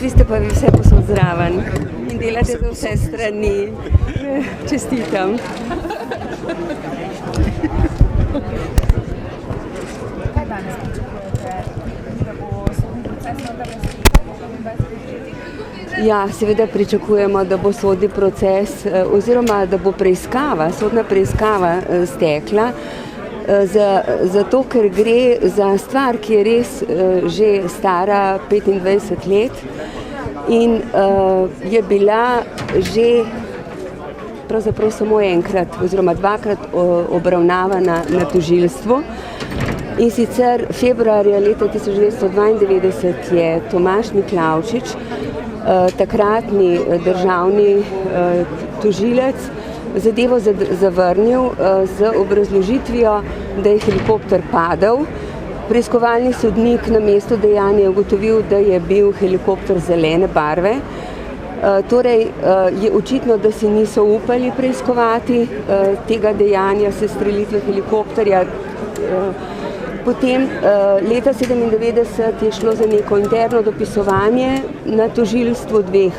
vi ste pa vse posod zraven in delate za vse strani. Čestitam. Kaj danes pričakujete, da bo sodni proces vendarle stekel po 25 letih? Ja, seveda pričakujemo, da bo sodni proces oziroma da bo sodna preiskava stekla, zato ker gre za stvar, ki je res že stara 25 let in je bila že pravzaprav samo enkrat oziroma dvakrat obravnavana na tožilstvu. In sicer februarja leta 1992 je Tomaž Miklavčič, takratni državni tožilec, zadevo zavrnil z obrazložitvijo, da je helikopter padel. Preiskovalni sodnik na mestu dejanja je ugotovil, da je bil helikopter zelene barve. Torej je očitno, da si niso upali preiskovati tega dejanja sestrelitve helikopterja. Potem leta 1997 je šlo za neko interno dopisovanje na tožilstvu dveh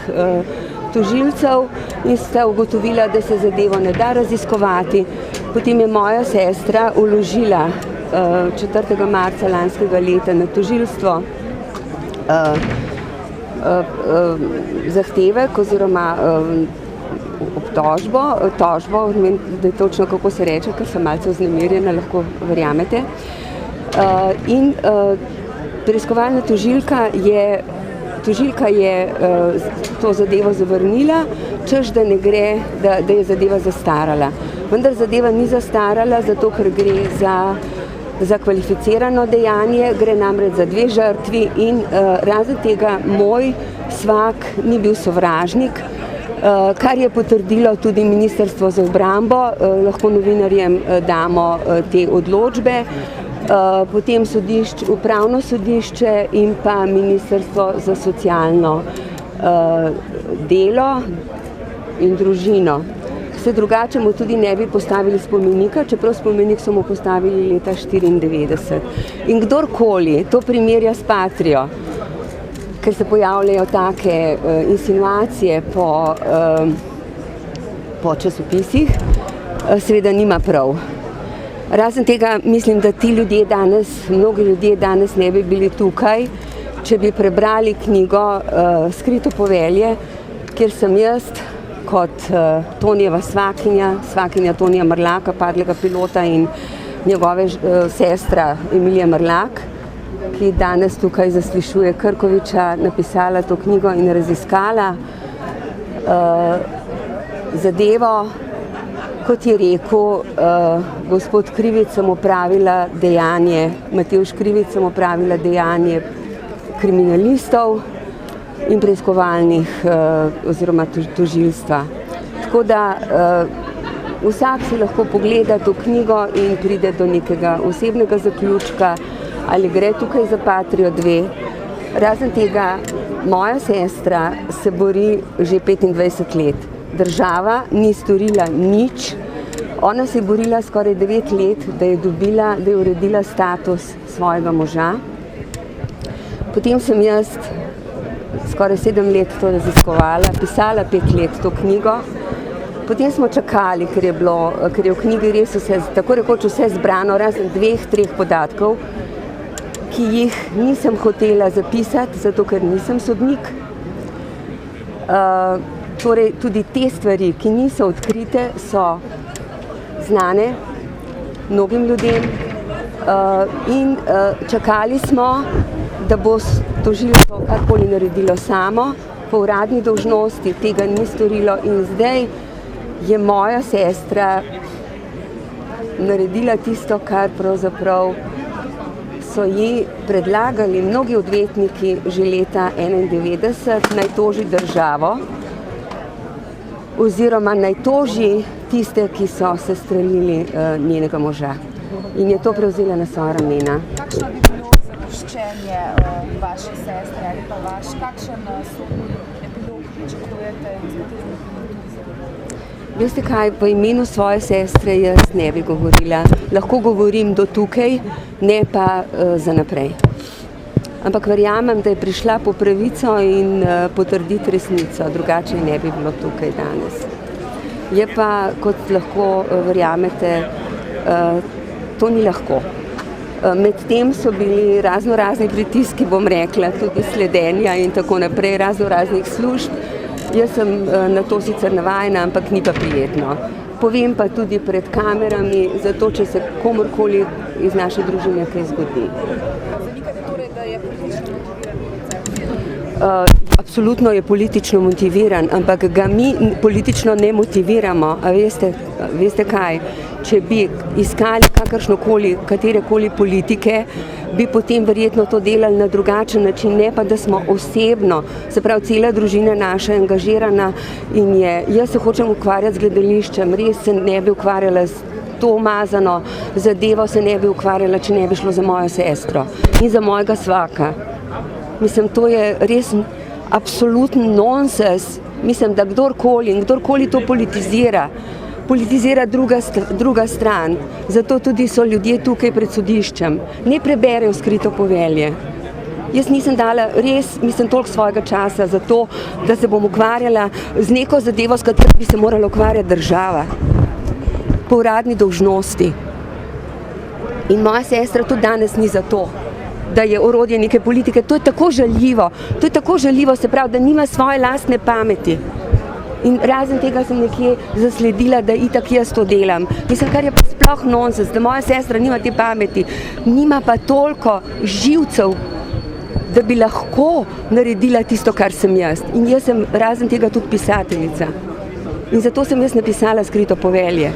tožilcev in sta ugotovila, da se zadevo ne da raziskovati. Potem je moja sestra vložila 4. marca lanskega leta na tožilstvo zahtevek oziroma tožbo, ne vem, da je točno kako se reče, ker sem malce vznemirjena, lahko verjamete. In preiskovalna tožilka je to zadevo zavrnila, češ da ne gre, da je zadeva zastarala. Vendar zadeva ni zastarala, zato ker gre za kvalificirano dejanje, gre namreč za dve žrtvi in razen tega moj svak ni bil sovražnik, kar je potrdilo tudi Ministrstvo za obrambo, lahko novinarjem damo te odločbe, potem upravno sodišče in pa Ministrstvo za socialno delo in družino. Se drugače mu tudi ne bi postavili spomenika, čeprav spomenik so mu postavili leta 1994. In kdorkoli to primerja s Patrijo, ker se pojavljajo take insinuacije po časopisih, seveda nima prav. Razen tega mislim, da mnogi ljudje danes ne bi bili tukaj, če bi prebrali knjigo Skrito povelje, kjer sem jaz kot Tonijeva svakinja Tonija Mrlaka, padlega pilota, in njegove sestra Emilija Mrlak, ki danes tukaj zaslišuje Krkoviča, napisala to knjigo in raziskala zadevo. Kot je rekel gospod Krivic, sem opravila dejanje, Matevž Krivic, sem opravila dejanje kriminalistov in preiskovalnih oziroma tožilstva. Tako da vsak si lahko pogleda to knjigo in pride do nekega osebnega zaključka, ali gre tukaj za Patrijo 2. Razen tega, moja sestra se bori že 25 let. Država ni storila nič. Ona se je borila skoraj 9 let, da je uredila status svojega moža. Potem sem jaz skoraj 7 let to raziskovala, pisala 5 let to knjigo. Potem smo čakali, ker je v knjigi res tako rekoč vse zbrano, razen 2-3 podatkov, ki jih nisem hotela zapisati, zato ker nisem sodnik. Torej, tudi te stvari, ki niso odkrite, so znane mnogim ljudem in čakali smo, da bo tožilstvo karkoli naredilo samo, po uradni dolžnosti tega ni storilo in zdaj je moja sestra naredila tisto, kar pravzaprav so ji predlagali mnogi odvetniki že leta 1991, naj toži državo oziroma naj toži tiste, ki so sestrelili njenega moža. In je to prevzela na svoja ramena. Kakšno bi bilo zadoščenje vaše sestre ali pa kakšen sodni epilog pričakujete in z katerim tudi zadovoljni? Veste kaj, v imenu svoje sestre jaz ne bi govorila. Lahko govorim do tukaj, ne pa za naprej. ampak verjamem, da je prišla po pravico in potrditi resnico, drugače ne bi bilo tukaj danes. Je pa, kot lahko verjamete, to ni lahko. Medtem so bili razni pritiski, bom rekla, tudi sledenja in tako naprej, raznih služb. Jaz sem na to sicer navajena, ampak ni pa prijetno. Povem pa tudi pred kamerami, zato če se komorkoli iz naše družine kaj zgodi. Zanikate torej, da je politično motiviran? Absolutno je politično motiviran, ampak ga mi politično ne motiviramo. A veste kaj? Če bi iskali katerekoli politike, bi potem verjetno to delali na drugačen način, ne pa da smo osebno, se pravi cela družina naša angažirana in jaz se hočem ukvarjati z gledališčem, res se ne bi ukvarjala z to umazano zadevo, se ne bi ukvarjala, če ne bi šlo za mojo sestro in za mojega svaka. Mislim, to je res absoluten nonsens. Mislim, da kdorkoli to politizira druga stran. Zato tudi so ljudje tukaj pred sodiščem. Ne preberejo skrito povelje. Jaz nisem dala toliko svojega časa za to, da se bom ukvarjala z neko zadevo, s katero bi se morala ukvarjati država. Po uradni dolžnosti. In moja sestra tudi danes ni za to, da je orodje neke politike. To je tako žaljivo, se pravi, da nima svoje lastne pameti. In razen tega sem nekje zasledila, da itak jaz to delam. Mislim, kar je pa sploh nonsens, da moja sestra nima te pameti, nima pa toliko živcev, da bi lahko naredila tisto, kar sem jaz. In jaz sem razen tega tudi pisateljica. In zato sem jaz napisala skrito povelje.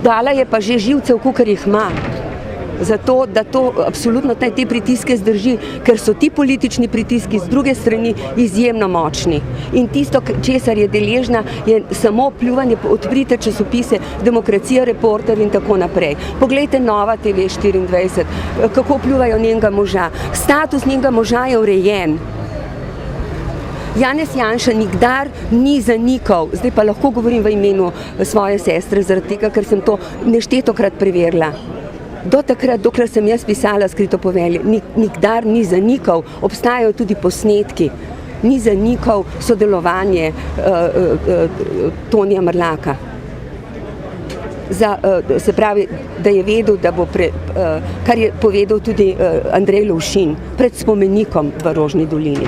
Dala je pa že živcev, kolikor jih ima. Zato, da to absolutno te pritiske zdrži, ker so ti politični pritiski z druge strani izjemno močni. In tisto, česar je deležna, je samo pljuvanje, odprite časopise, Demokracija, Reporter in tako naprej. Poglejte Nova TV 24, kako pljuvajo njenega moža. Status njenega moža je urejen. Janez Janša nikdar ni zanikal, zdaj pa lahko govorim v imenu svoje sestre, zaradi tega, ker sem to neštetokrat preverila. Do takrat, dokler sem jaz pisala skrito povelje, nikdar ni zanikal, obstajajo tudi posnetki, ni zanikal sodelovanje Tonija Mrlaka. Se pravi, da je vedel, da bo, kar je povedal tudi Andrej Lovšin, pred spomenikom v Rožni dolini,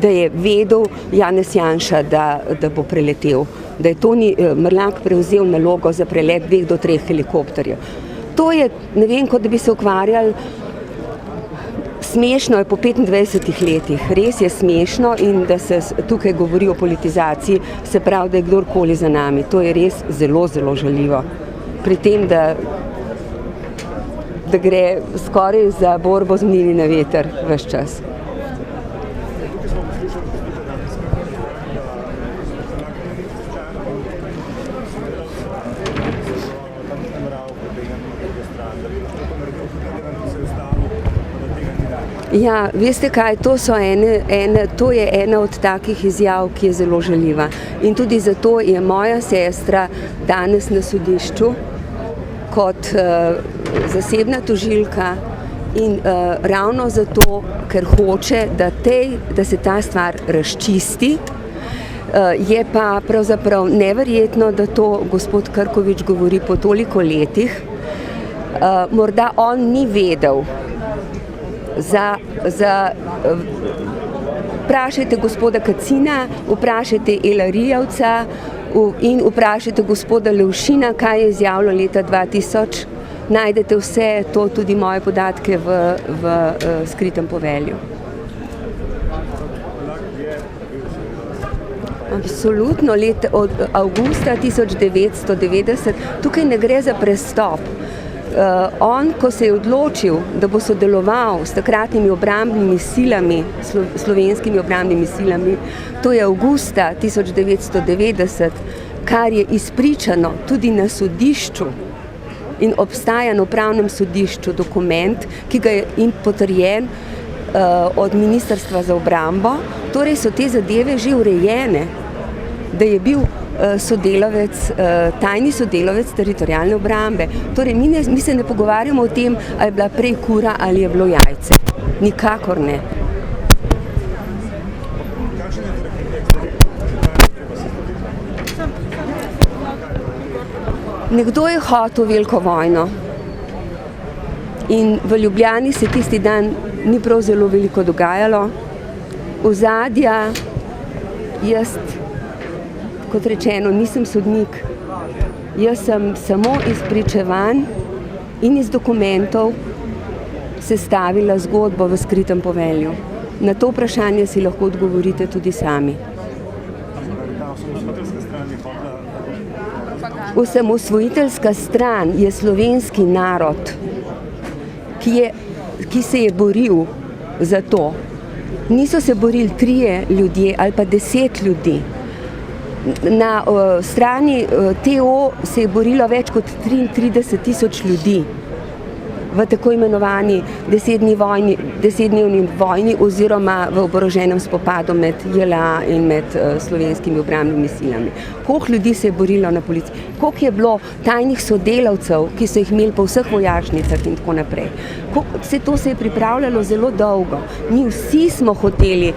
da je vedel Janez Janša, da bo preletel, da je Toni Mrlak prevzel nalogo za prelet 2 do 3 helikopterjev. To je, ne vem, kot da bi se ukvarjali, smešno je po 25 letih, res je smešno in da se tukaj govori o politizaciji, se pravi, da je kdorkoli za nami. To je res zelo žaljivo. Pri tem, da gre skoraj za borbo z mlini na veter ves čas. Ja, veste kaj, to je ena od takih izjav, ki je zelo žaljiva. In tudi zato je moja sestra danes na sodišču kot zasebna tožilka in ravno zato, ker hoče, da se ta stvar razčisti. Je pa pravzaprav neverjetno, da to gospod Krkovič govori po toliko letih. Morda on ni vedel, vprašajte gospoda Kacina, vprašajte Ela Rijavca in vprašajte gospoda Lovšina, kaj je izjavilo leta 2000. Najdete vse to, tudi moje podatke v skritem povelju. Absolutno, od avgusta 1990, tukaj ne gre za prestop. On, ko se je odločil, da bo sodeloval s takratnimi obrambnimi silami, slovenskimi obrambnimi silami, to je avgusta 1990, kar je izpričano tudi na sodišču in obstaja na upravnem sodišču dokument, ki ga je potrjen od Ministrstva za obrambo, torej so te zadeve že urejene, da je bil tajni sodelavec teritorialne obrambe. Torej, mi se ne pogovarjamo o tem, ali je bila prej kura ali je bilo jajce. Nikakor ne. Nekdo je hotel veliko vojno in v Ljubljani se tisti dan ni prav zelo veliko dogajalo. Ozadja, jaz, kot rečeno, nisem sodnik. Jaz sem samo iz pričevanj in iz dokumentov sestavila zgodbo v skritem povelju. Na to vprašanje si lahko odgovorite tudi sami. Osamosvojiteljska stran je slovenski narod, ki se je boril za to. Niso se borili 3 ljudje ali pa 10 ljudi. Na strani TO se je borilo več kot 33 000 ljudi v tako imenovani 10-dnevni vojni oziroma v oboroženem spopadu med JLA in med slovenskimi obrambnimi silami. Koliko ljudi se je borilo na policiji, koliko je bilo tajnih sodelavcev, ki so jih imeli po vseh vojašnicah in tako naprej. Vse to se je pripravljalo zelo dolgo. Mi vsi smo hoteli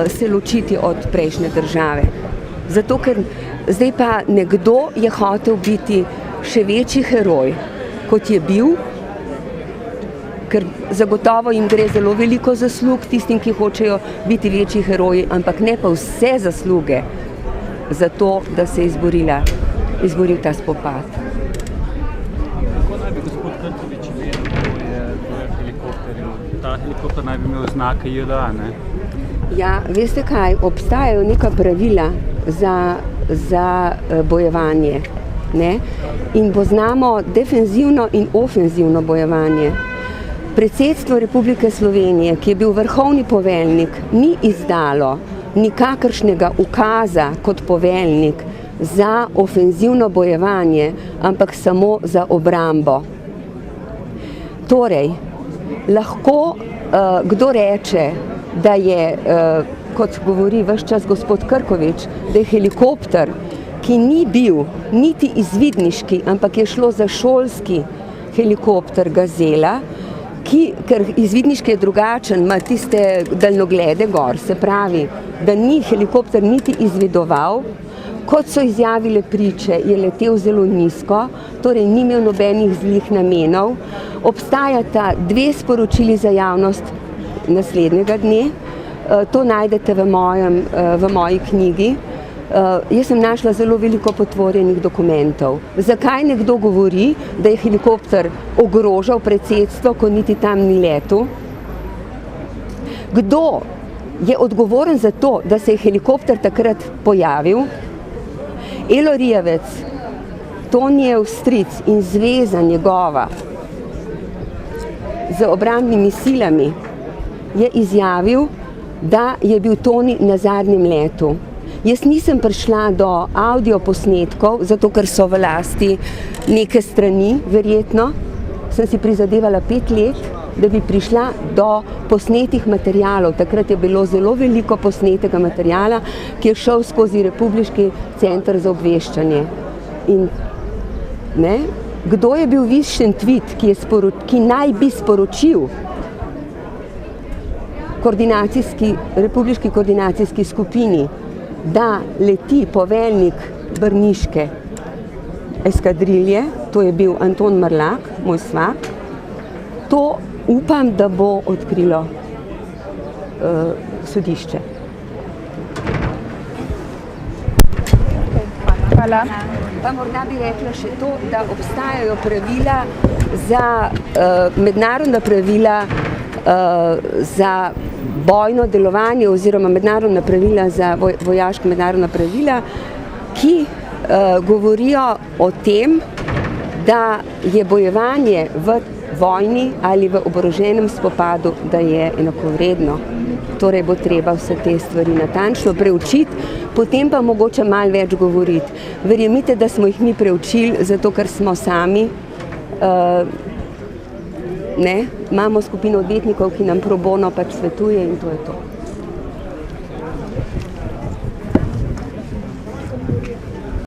se ločiti od prejšnje države. Zato, ker zdaj pa nekdo je hotel biti še večji heroj, kot je bil, ker zagotovo jim gre zelo veliko zaslug tistim, ki hočejo biti večji heroji, ampak ne pa vse zasluge za to, da se je izboril ta spopad. Kako naj bi gospod Krkovič imel, ko je helikopter? Ta helikopter naj bi imel znake JLA, ne? Ja, veste kaj, obstajajo neka pravila za bojevanje, ne? In poznamo defenzivno in ofenzivno bojevanje. Predsedstvo Republike Slovenije, ki je bil vrhovni poveljnik, ni izdalo nikakršnega ukaza kot poveljnik za ofenzivno bojevanje, ampak samo za obrambo. Torej, lahko kdo reče, da je, kot govori ves čas gospod Krkovič, da je helikopter, ki ni bil niti izvidniški, ampak je šlo za šolski helikopter Gazela, ker izvidniški je drugačen, ima tiste daljnoglede gor, se pravi, da ni helikopter niti izvedoval, kot so izjavile priče, je letel zelo nizko, torej ni imel nobenih zlih namenov. Obstajata 2 sporočili za javnost naslednjega dne, to najdete v moji knjigi. Jaz sem našla zelo veliko potvorjenih dokumentov. Zakaj nekdo govori, da je helikopter ogrožal predsedstvo, ko niti tam ni letel? Kdo je odgovoren za to, da se je helikopter takrat pojavil? Elo Rijavec, Tonijev stric in zveza njegova z obrambnimi silami je izjavil, da je bil Toni na zadnjem letu. Jaz nisem prišla do avdioposnetkov, zato ker so v lasti neke strani, verjetno. Sem si prizadevala 5 let, da bi prišla do posnetih materialov. Takrat je bilo zelo veliko posnetega materiala, ki je šel skozi Republiški center za obveščanje. In ne, kdo je bil višen tvit, ki naj bi sporočil Republiški koordinacijski skupini, da leti poveljnik brniške eskadrilje, to je bil Anton Mrlak, moj svak. To upam, da bo odkrilo sodišče. Hvala. Pa morda bi rekla še to, da obstajajo pravila mednarodna pravila za bojno delovanje oziroma mednarodna pravila za vojaška mednarodna pravila, ki govorijo o tem, da je bojevanje v vojni ali v oboroženem spopadu, da je enakovredno. Torej bo treba vse te stvari natančno preučiti, potem pa mogoče malo več govoriti. Verjemite, da smo jih mi preučili, zato ker smo sami, imamo skupino odvetnikov, ki nam pro bono pač svetuje in to je to.